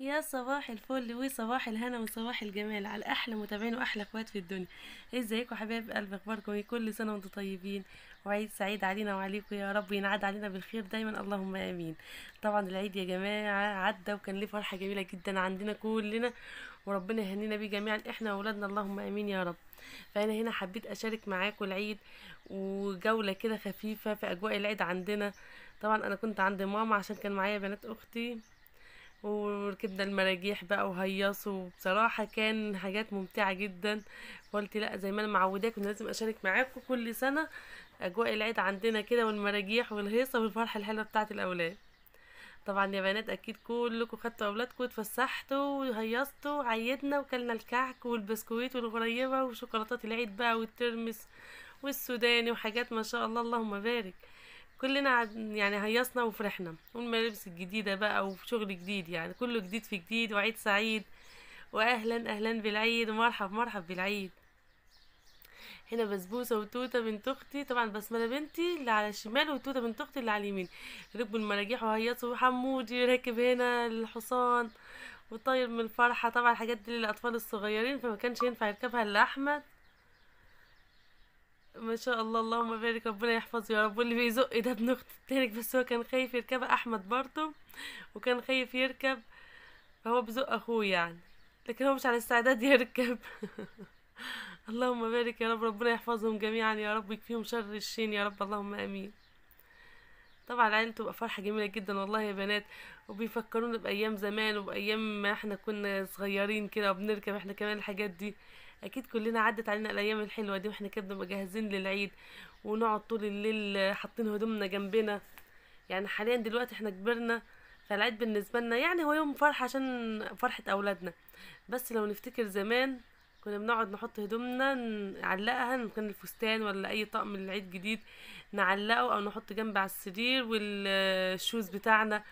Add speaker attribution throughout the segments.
Speaker 1: يا صباح الفل وصباح الهنا وصباح الجمال على احلى متابعين واحلى اخوات في الدنيا. ازيكم حبايب قلب، اخباركم ايه؟ كل سنه وانتم طيبين وعيد سعيد علينا وعليكم يا رب، ينعاد علينا بالخير دايما اللهم امين. طبعا العيد يا جماعه عدى وكان ليه فرحه جميله جدا عندنا كلنا، وربنا يهنينا بيه جميعا احنا واولادنا اللهم امين يا رب. فانا هنا حبيت اشارك معاكم العيد وجوله كده خفيفه في اجواء العيد عندنا. طبعا انا كنت عند ماما عشان كان معايا بنات اختي، وركبنا المراجيح بقى وهيصوا، بصراحة كان حاجات ممتعة جدا. قلت لا، زي ما انا معوداكم لازم اشارك معاكم كل سنة اجواء العيد عندنا كده، والمراجيح والهيصة والفرحة الحلوة بتاعت الاولاد. طبعا يا بنات اكيد كلكم خدتوا اولادكم واتفسحتوا وهيصتوا وعيدنا وكلنا الكعك والبسكويت والغريبة وشوكولاتات العيد بقى والترمس والسوداني وحاجات ما شاء الله اللهم بارك. كلنا يعني هيصنا وفرحنا، والملابس الجديدة بقى وشغل جديد، يعني كله جديد في جديد، وعيد سعيد واهلا اهلا بالعيد ومرحب مرحب بالعيد. هنا بسبوسة وتوتة بنت اختي، طبعا بسملة بنتي اللي على الشمال وتوتة بنت اختي اللي على اليمين، ركبوا المراجيح وهيصوا، وحمودي راكب هنا الحصان وطاير من الفرحة. طبعا الحاجات دي للأطفال الصغيرين فما كانش ينفع يركبها إلا أحمد. ما شاء الله اللهم بارك، ربنا يحفظه يا رب. واللي بيزق ده ابن اختي التاني، بس هو كان خايف يركبها احمد برضه، وكان خايف يركب، فهو بيزق اخوه يعني، لكن هو مش على استعداد يركب. اللهم بارك يا رب، ربنا يحفظهم جميعا يا رب، يكفيهم شر الشين يا رب اللهم امين. طبعا العيلة تبقى فرحة جميلة جدا والله يا بنات، وبيفكرونا بأيام زمان وبأيام ما احنا كنا صغيرين كده وبنركب احنا كمان الحاجات دي. أكيد كلنا عدت علينا الأيام الحلوة دي واحنا كده بنبقى جاهزين للعيد، ونقعد طول الليل حاطين هدومنا جنبنا. يعني حاليا دلوقتي احنا كبرنا، فالعيد بالنسبة لنا يعني هو يوم فرحة عشان فرحة أولادنا. بس لو نفتكر زمان كنا بنقعد نحط هدومنا نعلقها، إن كان الفستان ولا اي طقم للعيد جديد نعلقه او نحط جنب على السرير، والشوز بتاعنا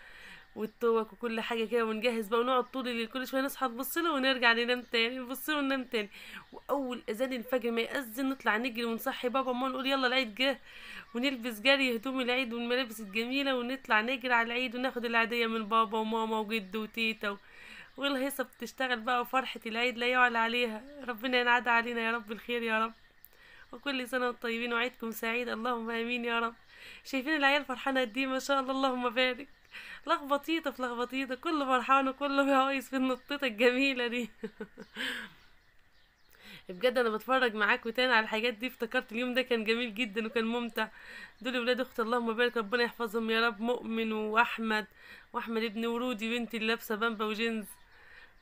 Speaker 1: والتوك وكل حاجه كده، ونجهز بقى ونقعد طول الليل كل شويه نصحى نبص له ونرجع ننام تاني، نبص له وننام تاني. واول اذان الفجر ما يأذن نطلع نجري ونصحي بابا وماما نقول يلا العيد جه، ونلبس جري هدوم العيد والملابس الجميله، ونطلع نجري على العيد وناخد العيديه من بابا وماما وجد وتيتا والهيصة بتشتغل بقى، وفرحة العيد لا يعلى عليها. ربنا ينعاد علينا يا رب الخير يا رب، وكل سنة وانتم طيبين وعيدكم سعيد اللهم امين يا رب. شايفين العيال فرحانة قد ايه؟ ما شاء الله اللهم بارك، لخبطيطة في لخبطيطة، كله فرحان وكله بيهيص في النطيطة الجميلة دي. بجد انا بتفرج معاكم تاني على الحاجات دي افتكرت اليوم ده كان جميل جدا وكان ممتع. دول ولاد اخت اللهم بارك، ربنا يحفظهم يا رب، مؤمن واحمد، واحمد ابن ورودي بنتي اللي لابسه بامبا وجينز،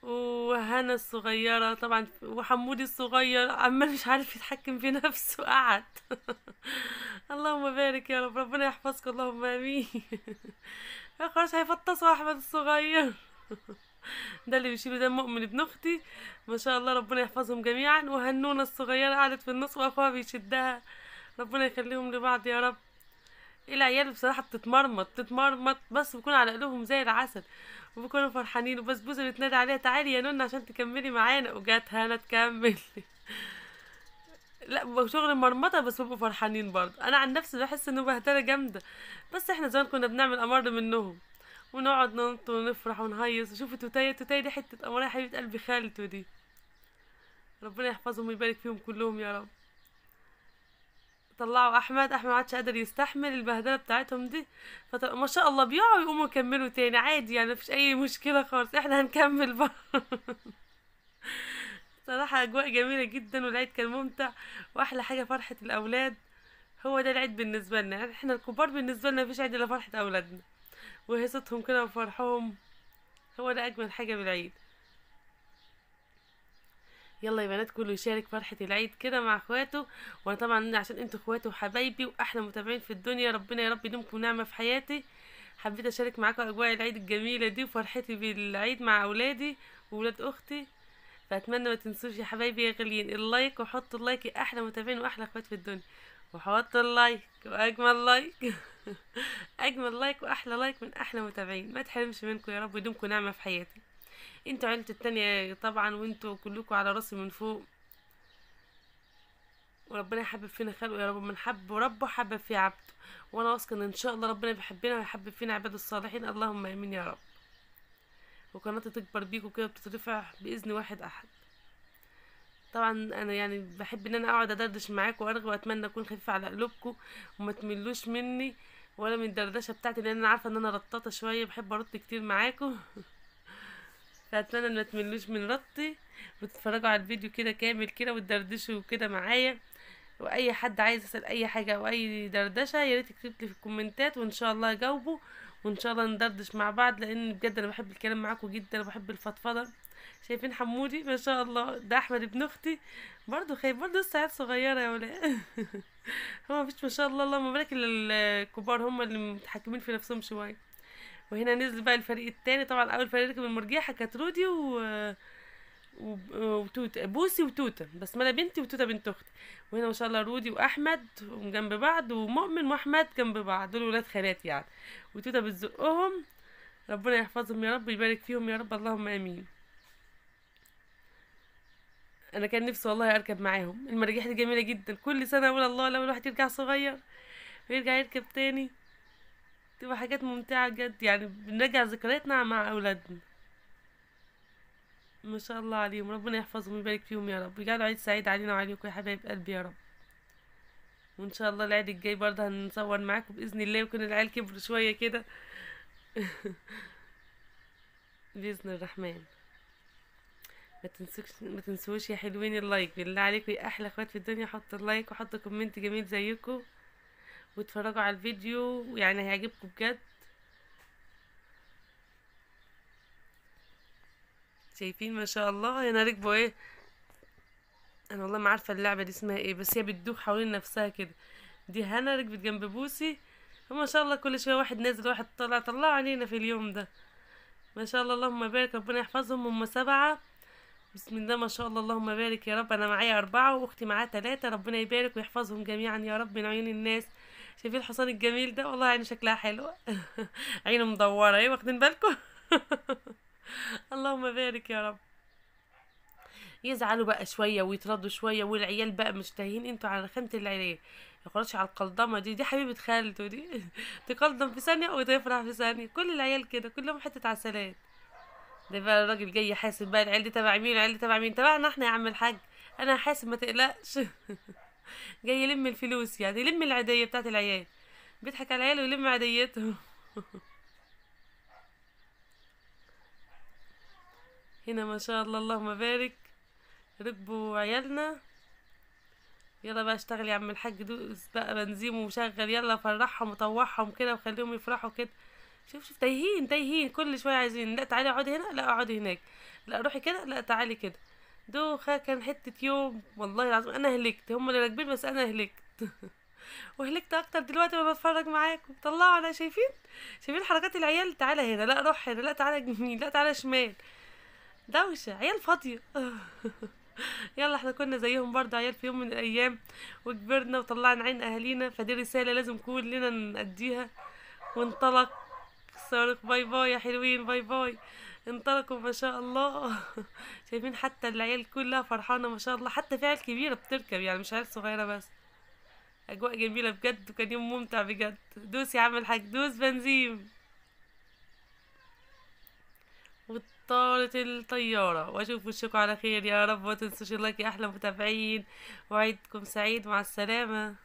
Speaker 1: وهنا الصغيرة طبعا، وحمودي الصغير عمال مش عارف يتحكم في نفسه قعد. اللهم بارك يا رب، ربنا يحفظك اللهم امين. خلاص هيفطسوا احمد الصغير. ده اللي بيشيله ده مؤمن ابن اختي، ما شاء الله ربنا يحفظهم جميعا. وهنونة الصغيرة قعدت في النص واخوها بيشدها، ربنا يخليهم لبعض يا رب. العيال بصراحة بتتمرمط بتتمرمط، بس بيكون على قلوبهم زي العسل، وبيكونوا فرحانين. وبسبوسة بتنادي عليها تعالي يا نونا عشان تكملي معانا، وجات هنا تكمل. لا بيبقوا شغل مرمطة بس بيبقوا فرحانين برضه. انا عن نفسي بحس انه بهدلة جامدة، بس احنا زمان كنا بنعمل امر منهم، ونقعد ننط ونفرح ونهيص. وشوفي توتاية، توتاية دي حتة قمرية يا حبيبة قلبي خالته دي، ربنا يحفظهم ويبارك فيهم كلهم يا رب. طلعوا احمد، احمد ما عادش قادر يستحمل البهدله بتاعتهم دي، ما شاء الله بيقعوا يقوموا يكملوا تاني عادي، يعني مفيش اي مشكله خالص، احنا هنكمل بقى. صراحه اجواء جميله جدا والعيد كان ممتع، واحلى حاجه فرحه الاولاد. هو ده العيد بالنسبه لنا، يعني احنا الكبار بالنسبه لنا مفيش عيد الا فرحه اولادنا وهيصتهم كده وفرحهم، هو ده اجمل حاجه بالعيد. يلا يا بنات كله يشارك فرحة العيد كده مع اخواته، وانا طبعا عشان انتوا اخواتي وحبايبي واحلى متابعين في الدنيا، ربنا يا رب يديمكم نعمة في حياتي. حبيت اشارك معاكم اجواء العيد الجميلة دي وفرحتي بالعيد مع اولادي وولاد اختي. فاتمنى ما تنسوش يا حبايبي يا غاليين اللايك، وحطوا اللايك يا احلى متابعين واحلى اخوات في الدنيا، وحطوا اللايك واجمل لايك. اجمل لايك واحلى لايك من احلى متابعين، ما تحرمش منكم يا رب ويديمكم نعمة في حياتي. انتوا عيلتي التانية طبعا، وانتوا كلكم على راسي من فوق، وربنا يحبب فينا خلقه يا رب، من حب وربه حبب في عبده. وانا واثقه ان شاء الله ربنا بيحبنا ويحبب فينا عباد الصالحين اللهم امين يا رب. وقناتي تكبر بيكوا كده، بتترفع باذن واحد احد. طبعا انا يعني بحب ان انا اقعد ادردش معاكم وارغي، واتمنى اكون خفيفه على قلوبكم وما تملوش مني ولا من الدردشه بتاعتي، لان انا عارفه ان انا رطاطه شويه، بحب ارد كتير معاكم. فاتمنى ان ما تملوش من رطي، وتتفرجوا على الفيديو كده كامل كده وتدردشوا كده معايا. واي حد عايز يسال اي حاجه او اي دردشه يا ريت يكتب لي في الكومنتات، وان شاء الله اجاوبه، وان شاء الله ندردش مع بعض، لان بجد انا بحب الكلام معاكم جدا وبحب الفضفضه. شايفين حمودي ما شاء الله، ده احمد ابن اختي برضه خايف، برضه لسه عيال صغيره يا ولاد. هو مفيش ما شاء الله اللهم بارك الا الكبار هم اللي متحكمين في نفسهم شويه. وهنا نزل بقى الفريق التاني. طبعا اول فريق ركب المرجيحه كانت رودي وتوته، بوسي وتوته بسمله بنتي، وتوته بنت اختي. وهنا ما شاء الله رودي واحمد جنب بعض، ومؤمن واحمد جنب بعض، دول ولاد خالات يعني. وتوته بتزقهم، ربنا يحفظهم يا رب ويبارك فيهم يا رب، اللهم امين. انا كان نفسي والله اركب معاهم، المراجيح دي جميله جدا، كل سنه اقول الله لو الواحد يرجع صغير ويرجع يركب تاني، تبقى حاجات ممتعه جد يعني، بنرجع ذكرياتنا مع اولادنا. ما شاء الله عليهم، ربنا يحفظهم ويبارك فيهم يا رب، ويجعلوا عيد سعيد علينا وعليكم يا حبايب قلبي يا رب. وان شاء الله العيد الجاي برضه هنصور معاكم باذن الله، ويكون العيال كبروا شويه كده. باذن الرحمن. ما تنسوش يا حلوين اللايك، بالله عليكم يا احلى اخوات في الدنيا، حطوا اللايك وحطوا كومنت جميل زيكم، واتفرجوا على الفيديو يعني هيعجبكم بجد. شايفين ما شاء الله هنا ركبوا ايه، انا والله ما عارفه اللعبه دي اسمها ايه، بس هي بتدوخ حوالين نفسها كده. دي هنا ركبت جنب بوسي، وما شاء الله كل شويه واحد نازل واحد طلع، طلعوا علينا في اليوم ده. ما شاء الله اللهم بارك، ربنا يحفظهم، هم 7. بسم الله ما شاء الله اللهم بارك يا رب. انا معايا 4 واختي معاها 3، ربنا يبارك ويحفظهم جميعا يا رب من عيون الناس. شايفين الحصان الجميل ده، والله عينه شكلها حلو. عينه مدوره ايه، واخدين بالكم؟ اللهم بارك يا رب. يزعلوا بقى شويه ويتردوا شويه، والعيال بقى مش تايهين، انتوا على خيمه العيال، يخرجش على القلدمه دي حبيبه خالته دي. تقلدم في ثانيه وتفرح في ثانيه، كل العيال كده كلهم حته عسلات. ده بقى الراجل جاي يحاسب بقى، العيال دي تبع مين العيال دي تبع مين، تبعنا احنا يا عم الحاج، انا هحاسب ما تقلقش. جاي يلم الفلوس يعني، يلم العيديه بتاعت العيال، بيضحك على العيال ويلم عيديتهم. هنا ما شاء الله اللهم بارك، ركبوا عيالنا. يلا بقى اشتغل يا عم الحاج، دوس بقى بنزين وشغل، يلا فرحهم وطوعهم كده وخليهم يفرحوا كده. شوف تايهين تايهين، كل شويه عايزين، لا تعالي اقعدي هنا، لا اقعدي هناك، لا روحي كده، لا تعالي كده. دوخة كان حتة يوم والله العظيم، انا هلكت، هم اللي راكبين بس انا هلكت. وهلكت اكتر دلوقتي وانا بتفرج معاكم، طلعوا على شايفين حركات العيال، تعالى هنا، لا روح هنا، لا تعالى يمين، لا تعالى شمال، دوشة عيال فاضية. يلا احنا كنا زيهم برضه عيال في يوم من الايام، وكبرنا وطلعنا عين اهالينا، فدي رسالة لازم كلنا نأديها. وانطلق صارخ، باي باي يا حلوين، باي باي. انطلقوا ما شاء الله. شايفين حتى العيال كلها فرحانة ما شاء الله، حتى في عيال كبيرة بتركب يعني مش عيال صغيرة بس. اجواء جميلة بجد، وكان يوم ممتع بجد. دوس يا عم الحاج، دوس بنزين. وطارت الطيارة، واشوف وشكم على خير يا رب، وما تنسوش اللايك يا احلى متابعين، وعيدكم سعيد، مع السلامة.